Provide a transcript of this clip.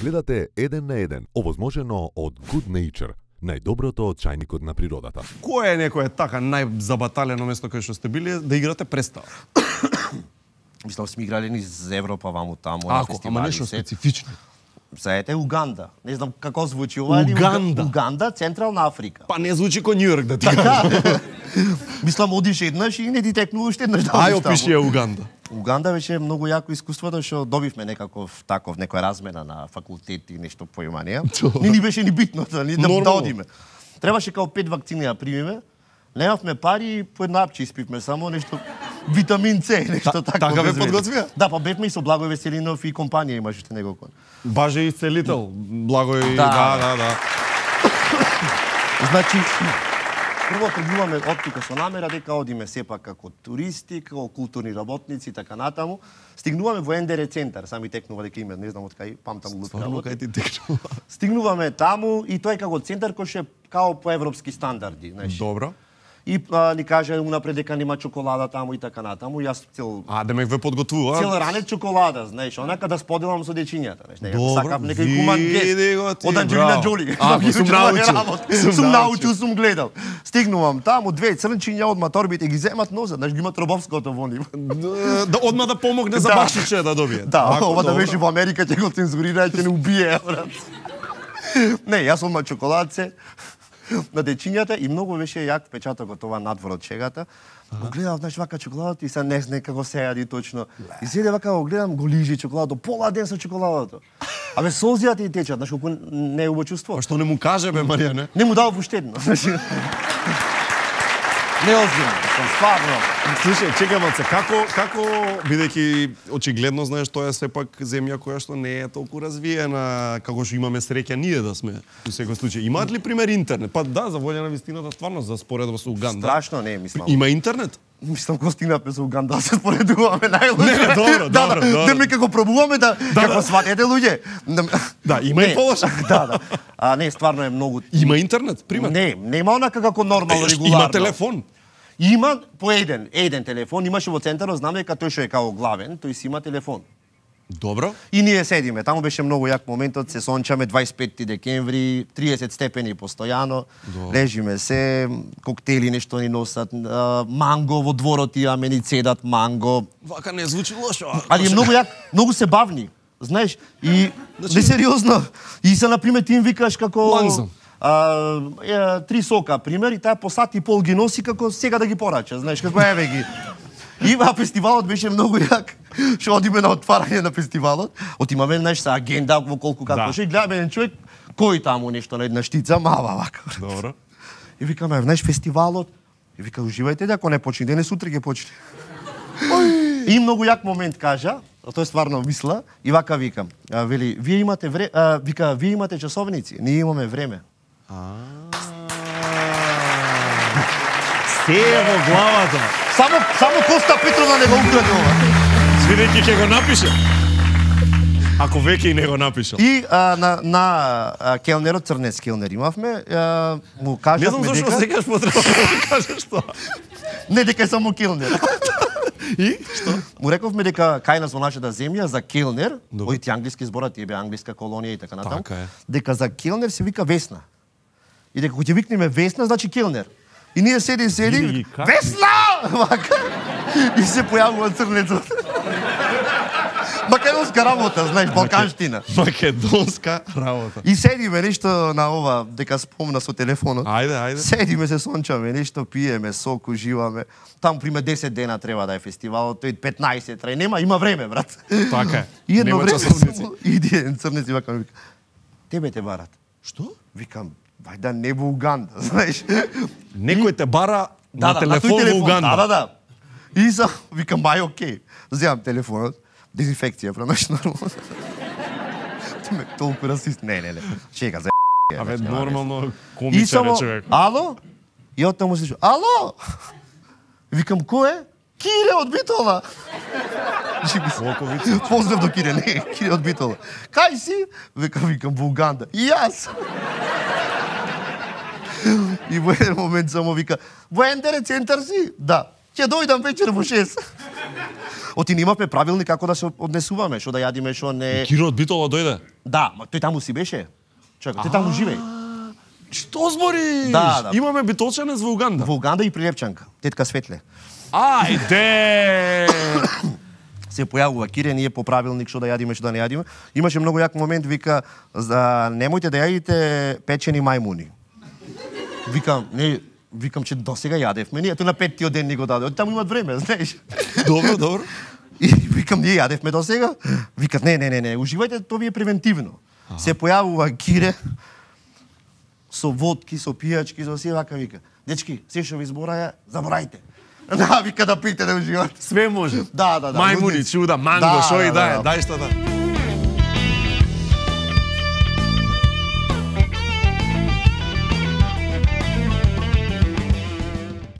Гледате Еден на еден, овозможено од Good Nature, најдоброто од чајникот на природата. Кое е некое така најзабаталено место кај што сте били да играте представа? Мислам, сме играли низ Европа, ваму таму, на фестивали. Ама нешто специфично. Заете Уганда. Не знам како звучи ова. Уганда. Уганда, Централна Африка. Па не звучи ко Њујорк да ти кажам. Мислам, одиш еднаш и не ти текнуваш еднаш да одиш таму. Ај опиши ја Уганда. Уганда беше многу јако искуството што добивме некаков таков некоја размена на факултет и нешто поимање. Ни беше ни битно да одиме. Требаше као 5 вакцини да примиме. Немавме пари, по една апче испивме само нешто витамин С, нешто така. Така ве подготвија? Да, па бевме и со Благој Веселинов и компанија имаше уште него кон. Баже исцелител, Благој, да. Значи, прво тргуваме од тука со намера дека одиме сепак како туристи, како културни работници и така натаму. Стигнуваме во НДР центар, сами текнува дека име, не знам од кај, памтам лут. Стварно кај ти текнува. Стигнуваме таму и тој како центар кој ше као по европски стандарди, знаеш. Добро. И ни каже унапред дека нема чоколада таму и така натаму. Јас цел демек ве подготвува. Цел ранет чоколада, знаеш, онака да споделам со дечињата, знаеш. Сакам некој куман гест. Од Анџелина Џоли. Сум научил, сум гледал. Стигнувам таму, две црнчиња од моторбите ги земат ноза, знаеш, ги имат робовското во нив. Да одма да помогне за бакшиче да добие. Да, ова да беше во Америка ќе го цензурира и ќе не убие, брат. Не, јас одма чоколадце на дечињата и многу беше јак впечатокот ова надвор од чегата. Го гледав, знаеш, вака чоколадото и се не знам како се јади точно. И седе вака го гледам, го лижи чоколадото, пола ден со чоколадото. Абе солзијата и течат, знаеш, колку не е убаво чувство. А што не му каже бе, Марија, не? Не му дал уште едно. Неозбилно, стварно. Слушај, чекам се, како бидејќи очигледно знаеш тоа е сепак земја која што не е толку развиена како што имаме среќа ние да сме во секој случај. Имаат ли пример интернет? Па да, за волја на вистината стварно за споредба со Уганда. Страшно не, мислам. Има интернет? Мислам кога стигнавме со Уганда се споредуваме најлошо. Не, добро. Да, ми како пробуваме да како сватете луѓе. Да, има и полоша. Да. Не, стварно е многу. Има интернет, пример? Не, нема онака како нормално регуларно. Има телефон. Има по еден телефон, имаше во центарот, знам дека тој што е као главен, тој си има телефон. Добро. И ние седиме, таму беше многу јак моментот, се сончаме 25 декември, 30 степени постојано, лежиме се, коктели нешто ни носат, манго во дворот имаме, ни цедат манго. Вака не звучи лошо. Али многу јак, многу се бавни, знаеш, и несериозно. И се например ти им викаш како Лангзам. 3 сока, пример, и таа по сат и пол ги носи како сега да ги порача, знаеш, како еве ги. И фестивалот беше многу јак. Што одиме на отварање на фестивалот, отимаме нешто агенда во колку како што и гледаме еден човек кој таму нешто на една штица мава вака. Добро. И викаме, знаеш, фестивалот, и вика уживајте, ако не почне денес утре ќе почне. И многу јак момент кажа, тоа е стварно мисла, и вака викам, вели, вие имате вика, вие имате часовници, ние имаме време. Се во главата. Само Коста Петровна не го украде ова. Свидејќи ќе го напише. Ако веќе и не го напишал. И на келнерот, црнец келнер имавме, му кажавме дека... Не знам зашто секогаш потреба да кажеш тоа. Не, дека е само келнер. И што? Му рековме дека кај нас во нашата земја за келнер, ој ти англиски зборат, тие бе англиска колонија и така натаму, дека за келнер се вика Весна. И дека кога ќе викнеме Весна, значи келнер. И ние седи, Весна! Вака. И се појавува црнецот. Македонска работа, знаеш, балканштина. Македонска работа. И седиме нешто на ова, дека спомна со телефонот. Ајде. Седиме се сончаме, нешто пиеме, сок уживаме. Таму пример 10 дена треба да е фестивалот, тој 15 трај. Нема, има време, брат. Така е. И едно време иди еден црнец и вака ми вика, тебе те барат. Што? Викам, вајда не во Уганда, знаеш. Некој те бара на телефон во Уганда. Да. И са, викам, окей. Земам телефонот, дезинфекција, промеш нормално. Ти ме толку расист. Не. Чека, за Абе, нормално комичар е човек. Ало? И оттаму се чу, ало? Викам, кој е? Кире од Битола. Поздрав до Кире, не, Кире од Битола. Кај си? Викам, во Уганда. И јас. И во еден момент само вика, во НДР центар си? Да. Ќе дојдам вечер во 6. Оти немавме правилник како да се однесуваме, што да јадиме, што не. Киро од Битола дојде. Да, ма тој таму си беше. Чекај, тој таму живее. Што збориш? Да. Имаме битолчанец во Уганда. Во Уганда и Прилепчанка, тетка Светле. Ајде! Се појавува Кире, ние по правилник што да јадиме, што да не јадиме. Имаше многу јак момент, вика, немојте да јадите печени мајмуни. Викам, че досега јадевме, ние, ето на 5-тиот ден ни го даде. Таму имат време, знаеш. Добро. И викам, ние јадевме досега. Викат, не, уживајте, тоа ви е превентивно. Се појавува Кире, со водки, со пијачки, со сие вака, вика. Дечки, се што ви збораја, заборајте. Да, вика да пиете да уживате. Све може. Да. Мајмуни, чуда, манго, шо и да е, дај што да.